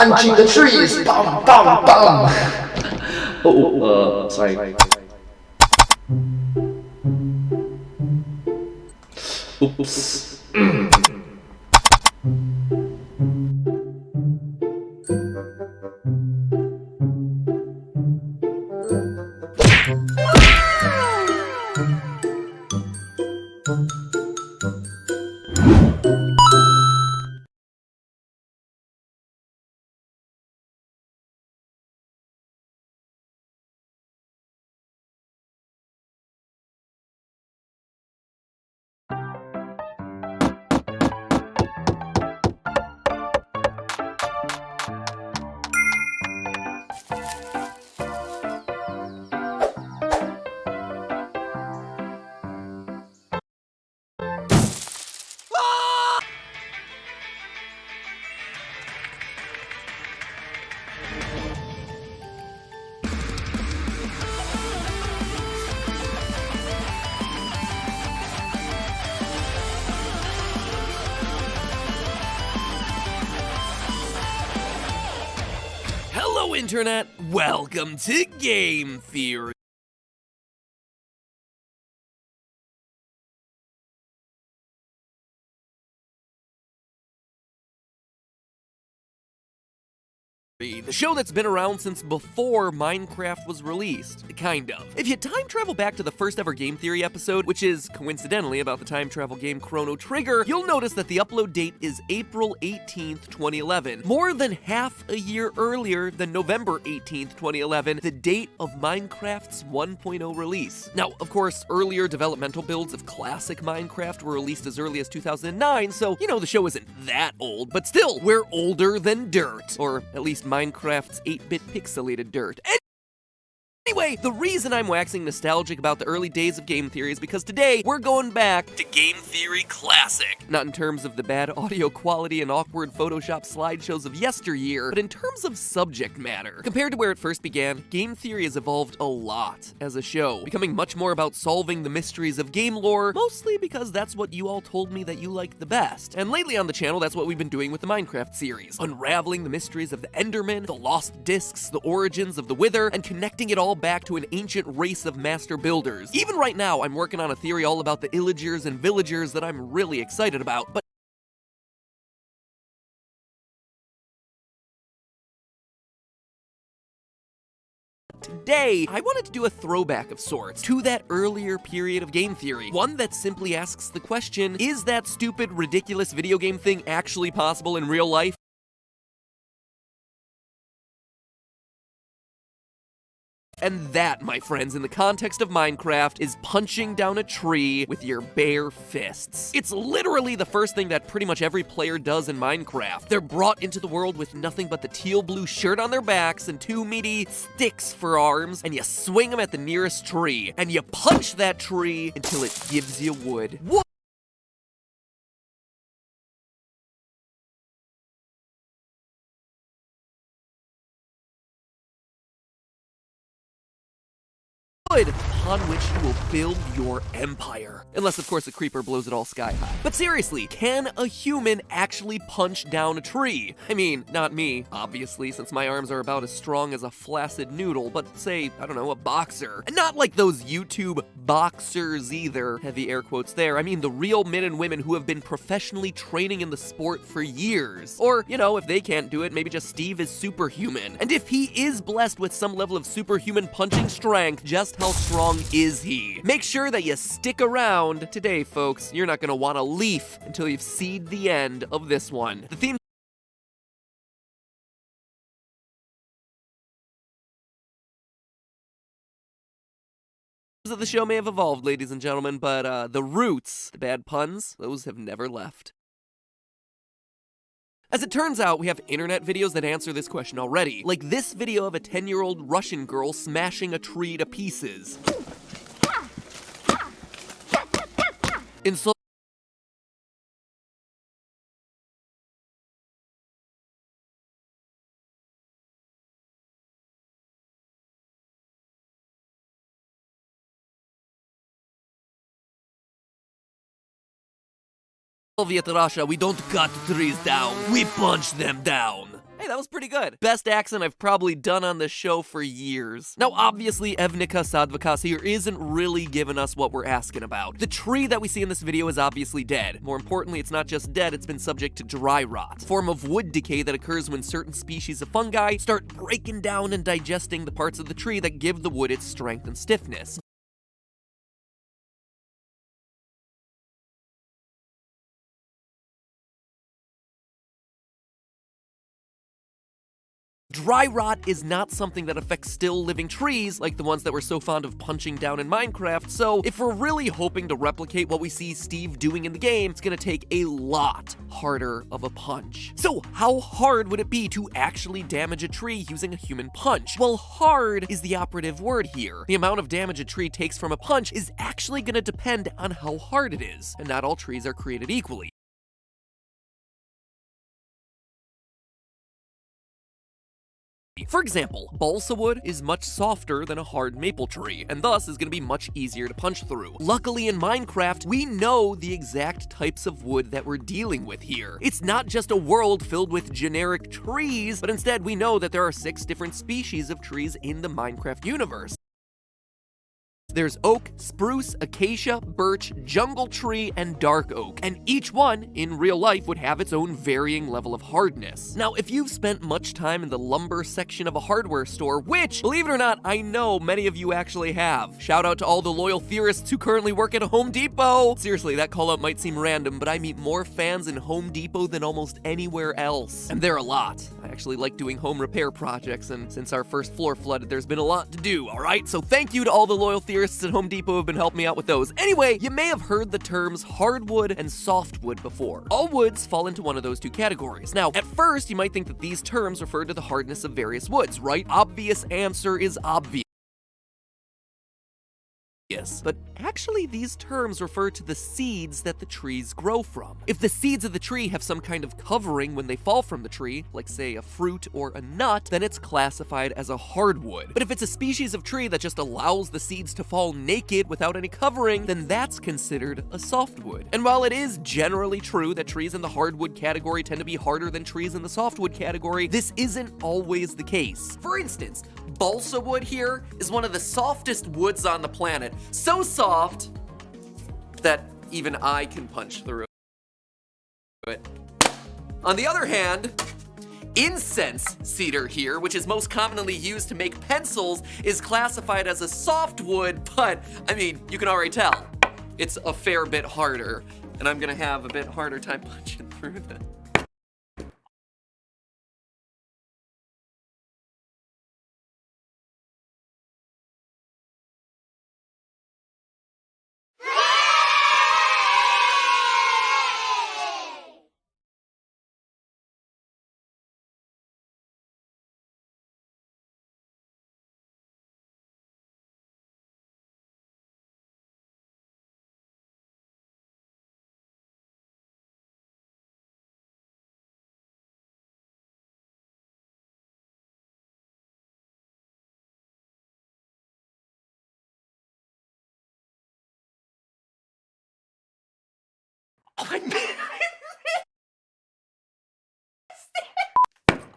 punching the trees. Bum, bum, bum. Sorry. Oops. Hello, Internet! Welcome to Game Theory. The show that's been around since before Minecraft was released. Kind of. If you time travel back to the first ever Game Theory episode, which is coincidentally about the time travel game Chrono Trigger, you'll notice that the upload date is April 18th, 2011. More than half a year earlier than November 18th, 2011, the date of Minecraft's 1.0 release. Now, of course, earlier developmental builds of classic Minecraft were released as early as 2009, so, you know, the show isn't that old, but still, we're older than dirt. Or at least Minecraft's 8-bit pixelated dirt. Anyway, the reason I'm waxing nostalgic about the early days of Game Theory is because today we're going back to Game Theory Classic. Not in terms of the bad audio quality and awkward Photoshop slideshows of yesteryear, but in terms of subject matter. Compared to where it first began, Game Theory has evolved a lot as a show, becoming much more about solving the mysteries of game lore, mostly because that's what you all told me that you like the best. And lately on the channel, that's what we've been doing with the Minecraft series, unraveling the mysteries of the Enderman, the lost discs, the origins of the Wither, and connecting it all back to an ancient race of master builders. Even right now, I'm working on a theory all about the illagers and villagers that I'm really excited about, but today, I wanted to do a throwback of sorts to that earlier period of game theory. One that simply asks the question, is that stupid, ridiculous video game thing actually possible in real life? And that, my friends, in the context of Minecraft, is punching down a tree with your bare fists. It's literally the first thing that pretty much every player does in Minecraft. They're brought into the world with nothing but the teal-blue shirt on their backs and two meaty sticks for arms, and you swing them at the nearest tree, and you punch that tree until it gives you wood. What? Upon which you will build your empire. Unless, of course, a creeper blows it all sky high. But seriously, can a human actually punch down a tree? I mean, not me, obviously, since my arms are about as strong as a flaccid noodle, but say, I don't know, a boxer. And not like those YouTube boxers either, heavy air quotes there. I mean the real men and women who have been professionally training in the sport for years. Or, you know, if they can't do it, maybe just Steve is superhuman. And if he is blessed with some level of superhuman punching strength, just how strong is he? Make sure that you stick around. Today, folks, you're not gonna want to leaf until you've seen the end of this one. The theme of the show may have evolved, ladies and gentlemen, but the roots, the bad puns, those have never left. As it turns out, we have internet videos that answer this question already, like this video of a 10-year-old Russian girl smashing a tree to pieces. In Soviet Russia, we don't cut trees down, we punch them down. Hey, that was pretty good. Best accent I've probably done on this show for years. Now, obviously, Evnica Sadvakas here isn't really giving us what we're asking about. The tree that we see in this video is obviously dead. More importantly, it's not just dead, it's been subject to dry rot, a form of wood decay that occurs when certain species of fungi start breaking down and digesting the parts of the tree that give the wood its strength and stiffness. Dry rot is not something that affects still living trees like the ones that we're so fond of punching down in Minecraft, so if we're really hoping to replicate what we see Steve doing in the game, it's gonna take a lot harder of a punch. So how hard would it be to actually damage a tree using a human punch? Well, hard is the operative word here. The amount of damage a tree takes from a punch is actually gonna depend on how hard it is, and not all trees are created equally. For example, balsa wood is much softer than a hard maple tree, and thus is going to be much easier to punch through. Luckily in Minecraft, we know the exact types of wood that we're dealing with here. It's not just a world filled with generic trees, but instead we know that there are 6 different species of trees in the Minecraft universe. There's oak, spruce, acacia, birch, jungle tree, and dark oak, and each one, in real life, would have its own varying level of hardness. Now, if you've spent much time in the lumber section of a hardware store, which, believe it or not, I know many of you actually have. Shout out to all the loyal theorists who currently work at a Home Depot! Seriously, that call out might seem random, but I meet more fans in Home Depot than almost anywhere else. And there are a lot. I actually like doing home repair projects, and since our first floor flooded, there's been a lot to do, alright? So thank you to all the loyal theorists at Home Depot have been helping me out with those. Anyway, you may have heard the terms hardwood and softwood before. All woods fall into one of those 2 categories. Now, at first, you might think that these terms refer to the hardness of various woods, right? Obvious answer is obvious. But actually these terms refer to the seeds that the trees grow from. If the seeds of the tree have some kind of covering when they fall from the tree, like say a fruit or a nut, then it's classified as a hardwood. But if it's a species of tree that just allows the seeds to fall naked without any covering, then that's considered a softwood. And while it is generally true that trees in the hardwood category tend to be harder than trees in the softwood category, this isn't always the case. For instance, balsa wood here is one of the softest woods on the planet. So soft that even I can punch through it. On the other hand, incense cedar here, which is most commonly used to make pencils, is classified as a softwood, but I mean, you can already tell it's a fair bit harder, and I'm gonna have a bit harder time punching through this.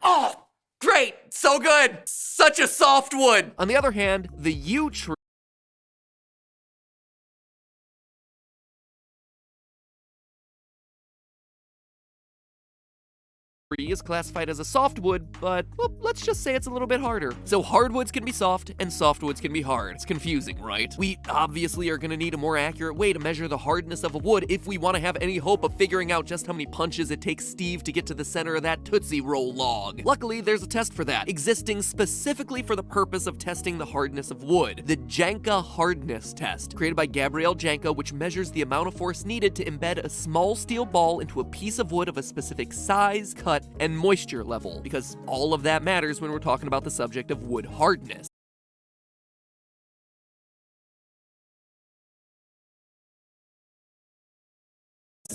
Oh, great! So good! Such a soft wood! On the other hand, the yew tree is classified as a softwood, but, well, let's just say it's a little bit harder. So hardwoods can be soft, and softwoods can be hard. It's confusing, right? We obviously are gonna need a more accurate way to measure the hardness of a wood if we wanna have any hope of figuring out just how many punches it takes Steve to get to the center of that Tootsie Roll log. Luckily, there's a test for that, existing specifically for the purpose of testing the hardness of wood. The Janka hardness test, created by Gabriel Janka, which measures the amount of force needed to embed a small steel ball into a piece of wood of a specific size, cut, and moisture level, because all of that matters when we're talking about the subject of wood hardness.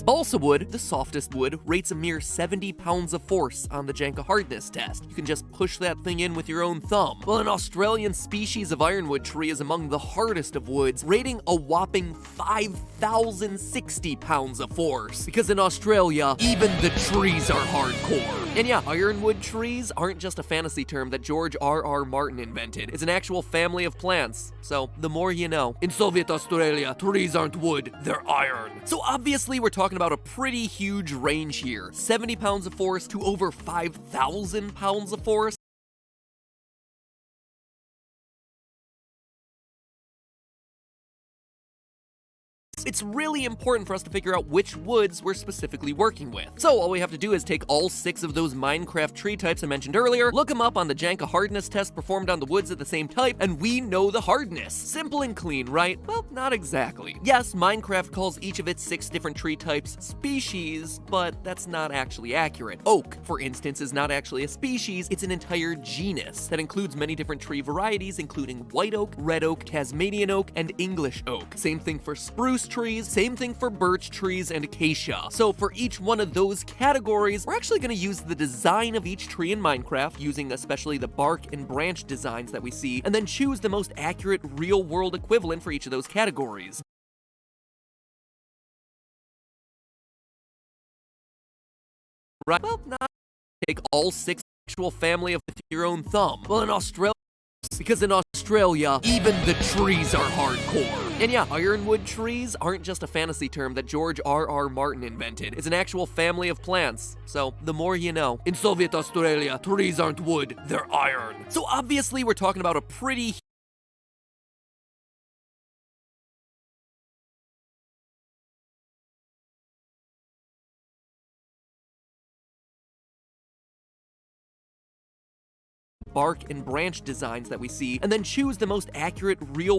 Balsa wood, the softest wood, rates a mere 70 pounds of force on the Janka hardness test. You can just push that thing in with your own thumb. Well, an Australian species of ironwood tree is among the hardest of woods, rating a whopping 5,060 pounds of force. Because in Australia, even the trees are hardcore. And yeah, ironwood trees aren't just a fantasy term that George R.R. Martin invented. It's an actual family of plants. So, the more you know. In Soviet Australia, trees aren't wood, they're iron. So obviously we're talking about a pretty huge range here. 70 pounds of force to over 5,000 pounds of force. It's really important for us to figure out which woods we're specifically working with. So all we have to do is take all 6 of those Minecraft tree types I mentioned earlier, look them up on the Janka hardness test performed on the woods of the same type, and we know the hardness. Simple and clean, right? Well, not exactly. Yes, Minecraft calls each of its 6 different tree types species, but that's not actually accurate. Oak, for instance, is not actually a species, it's an entire genus that includes many different tree varieties, including white oak, red oak, Tasmanian oak, and English oak. Same thing for spruce trees, same thing for birch trees and acacia. So for each one of those categories, we're actually going to use the design of each tree in Minecraft, using especially the bark and branch designs that we see, and then choose the most accurate real-world equivalent for each of those categories. Right? Well, not take all 6 actual family of with your own thumb. Well, in Australia, because in Australia, even the trees are hardcore. And yeah, ironwood trees aren't just a fantasy term that George R.R. Martin invented. It's an actual family of plants. So, the more you know. In Soviet Australia, trees aren't wood, they're iron. So obviously we're talking about a pretty bark and branch designs that we see, and then choose the most accurate real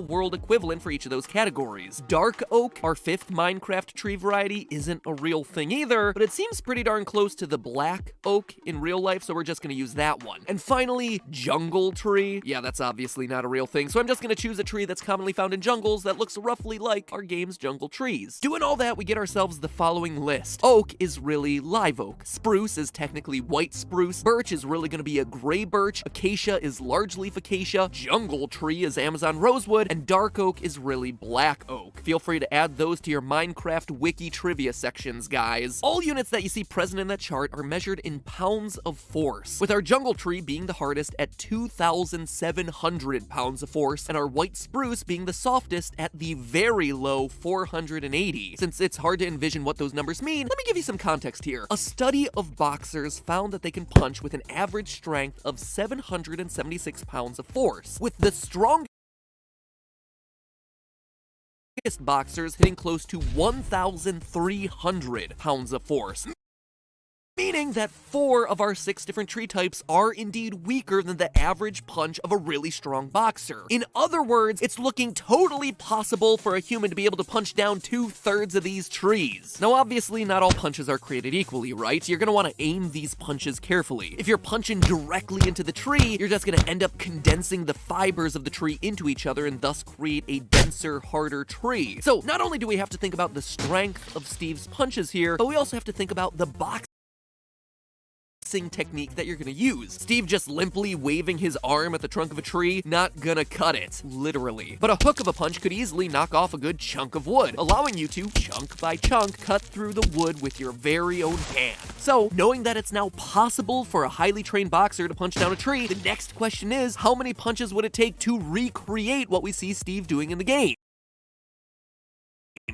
world equivalent for each of those categories. Dark oak, our 5th Minecraft tree variety, isn't a real thing either, but it seems pretty darn close to the black oak in real life, so we're just gonna use that one. And finally, jungle tree. Yeah, that's obviously not a real thing, so I'm just gonna choose a tree that's commonly found in jungles that looks roughly like our game's jungle trees. Doing all that, we get ourselves the following list. Oak is really live oak. Spruce is technically white spruce. Birch is really gonna be a gray birch. Acacia is large leaf acacia. Jungle tree is Amazon rosewood. And dark oak is really black oak. Feel free to add those to your Minecraft wiki trivia sections, guys. All units that you see present in that chart are measured in pounds of force, with our jungle tree being the hardest at 2,700 pounds of force, and our white spruce being the softest at the very low 480. Since it's hard to envision what those numbers mean, let me give you some context here. A study of boxers found that they can punch with an average strength of 776 pounds of force, with the strongest boxers hitting close to 1,300 pounds of force. Meaning that 4 of our 6 different tree types are indeed weaker than the average punch of a really strong boxer. In other words, it's looking totally possible for a human to be able to punch down 2/3 of these trees. Now obviously not all punches are created equally, right? You're gonna want to aim these punches carefully. If you're punching directly into the tree, you're just gonna end up condensing the fibers of the tree into each other and thus create a denser, harder tree. So not only do we have to think about the strength of Steve's punches here, but we also have to think about the box technique that you're gonna use. Steve just limply waving his arm at the trunk of a tree, not gonna cut it, literally. But a hook of a punch could easily knock off a good chunk of wood, allowing you to, chunk by chunk, cut through the wood with your very own hand. So, knowing that it's now possible for a highly trained boxer to punch down a tree, the next question is, how many punches would it take to recreate what we see Steve doing in the game?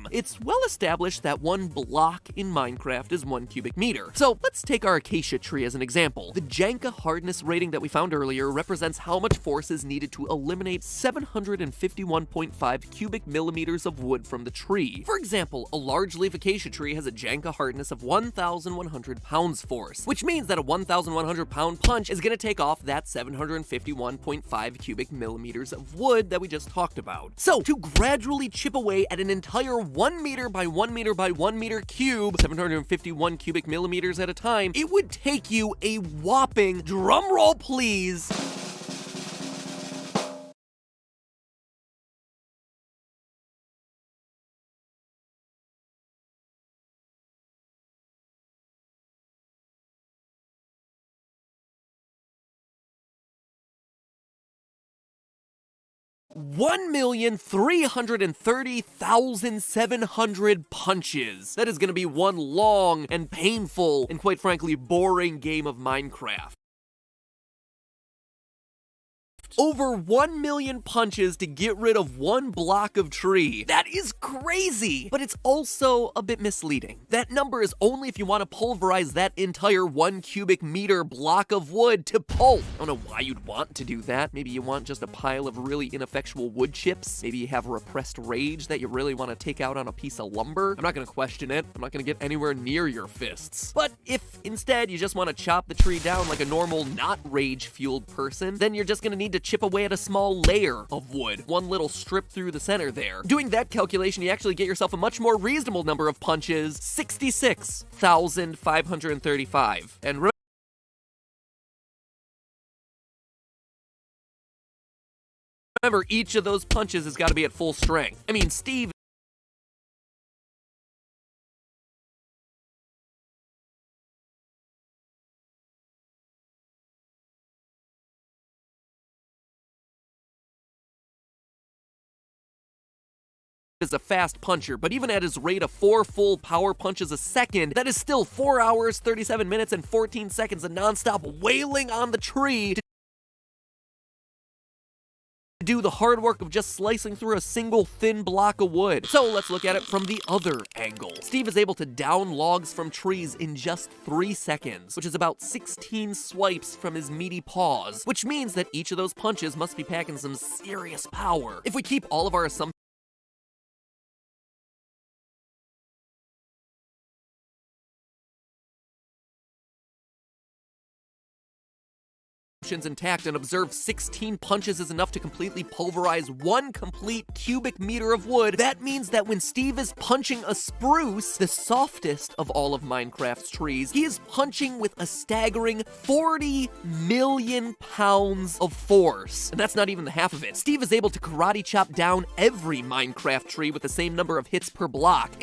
It's well established that 1 block in Minecraft is 1 cubic meter. So let's take our acacia tree as an example. The Janka hardness rating that we found earlier represents how much force is needed to eliminate 751.5 cubic millimeters of wood from the tree. For example, a large leaf acacia tree has a Janka hardness of 1,100 pounds force, which means that a 1,100 pound punch is going to take off that 751.5 cubic millimeters of wood that we just talked about. So to gradually chip away at an entire 1 meter by 1 meter by 1 meter cube, 751 cubic millimeters at a time, it would take you a whopping, drumroll please, 1,330,700 punches. That is going to be one long and painful and quite frankly boring game of Minecraft. Over 1 million punches to get rid of one block of tree. That is crazy, but it's also a bit misleading. That number is only if you want to pulverize that entire 1 cubic meter block of wood to pulp. I don't know why you'd want to do that. Maybe you want just a pile of really ineffectual wood chips. Maybe you have repressed rage that you really want to take out on a piece of lumber. I'm not going to question it. I'm not going to get anywhere near your fists. But if instead you just want to chop the tree down like a normal, not rage-fueled person, then you're just going to need to chip away at a small layer of wood, one little strip through the center there. Doing that calculation, you actually get yourself a much more reasonable number of punches, 66,535. And remember, each of those punches has got to be at full strength. I mean, Steve is a fast puncher, but even at his rate of 4 full power punches a second, that is still 4 hours, 37 minutes, and 14 seconds of nonstop wailing on the tree to do the hard work of just slicing through a single thin block of wood. So let's look at it from the other angle. Steve is able to down logs from trees in just 3 seconds, which is about 16 swipes from his meaty paws, which means that each of those punches must be packing some serious power. If we keep all of our assumptions intact and observe 16 punches is enough to completely pulverize 1 complete cubic meter of wood, that means that when Steve is punching a spruce, the softest of all of Minecraft's trees, he is punching with a staggering 40 million pounds of force. And that's not even the half of it. Steve is able to karate chop down every Minecraft tree with the same number of hits per block,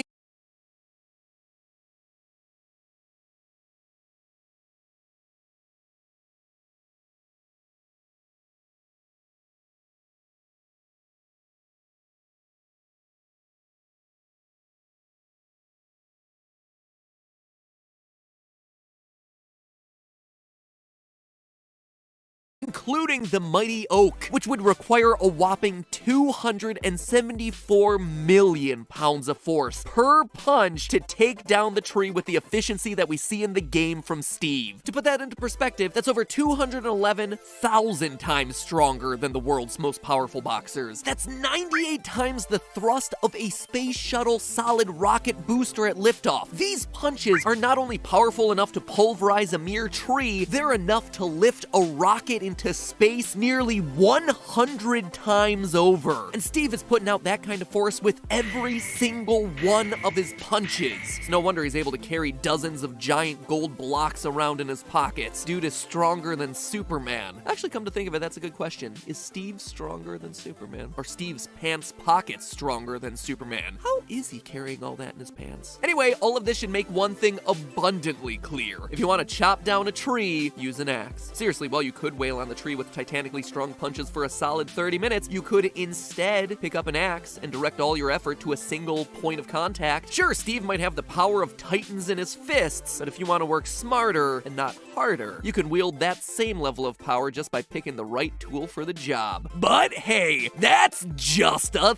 including the mighty oak, which would require a whopping 274 million pounds of force per punch to take down the tree with the efficiency that we see in the game from Steve. To put that into perspective, that's over 211,000 times stronger than the world's most powerful boxers. That's 98 times the thrust of a space shuttle solid rocket booster at liftoff. These punches are not only powerful enough to pulverize a mere tree, they're enough to lift a rocket into space nearly 100 times over. And Steve is putting out that kind of force with every single one of his punches. It's no wonder he's able to carry dozens of giant gold blocks around in his pockets. Dude is stronger than Superman. Actually, come to think of it, that's a good question. Is Steve stronger than Superman? Or Steve's pants pockets stronger than Superman? How is he carrying all that in his pants? Anyway, all of this should make one thing abundantly clear. If you want to chop down a tree, use an axe. Seriously, while you could wail on the tree with titanically strong punches for a solid 30 minutes, you could instead pick up an axe and direct all your effort to a single point of contact. Sure, Steve might have the power of titans in his fists, but if you want to work smarter and not harder, you can wield that same level of power just by picking the right tool for the job. But hey, that's just a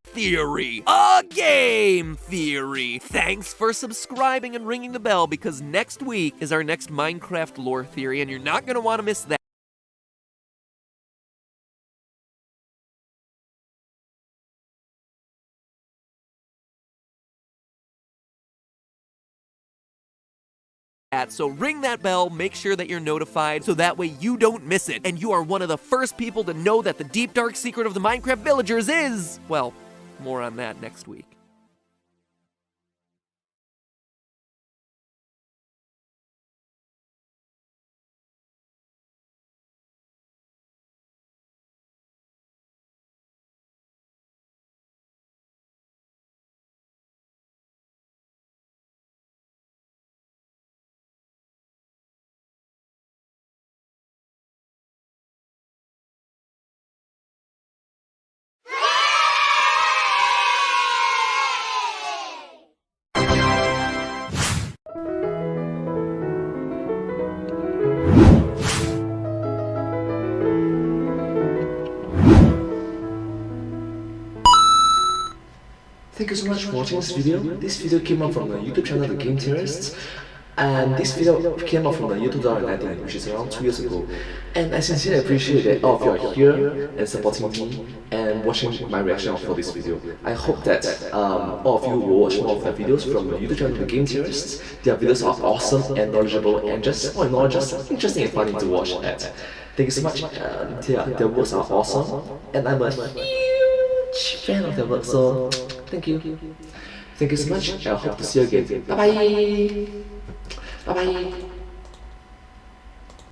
theory. A game theory. Thanks for subscribing and ringing the bell, because next week is our next Minecraft lore theory, and you're not going to want to miss that. So ring that bell, make sure that you're notified, so that way you don't miss it, and you are one of the first people to know that the deep dark secret of the Minecraft villagers is, well, more on that next week. Thank you so much for watching this video. This video came up from the YouTube channel The Game Theorists. And this video came up from the YouTube $19, which is around 2 years ago. And I sincerely appreciate that all of you are here and supporting me and watching my reaction for this video. I hope that all of you will watch more of the videos from the YouTube channel The Game Theorists. Their videos are awesome and knowledgeable and just all in all just interesting and funny to watch at. Thank you so much. Their works are awesome and I'm a huge fan of their work, so thank you. Thank you so much. I hope to see you again. Bye bye. Bye bye.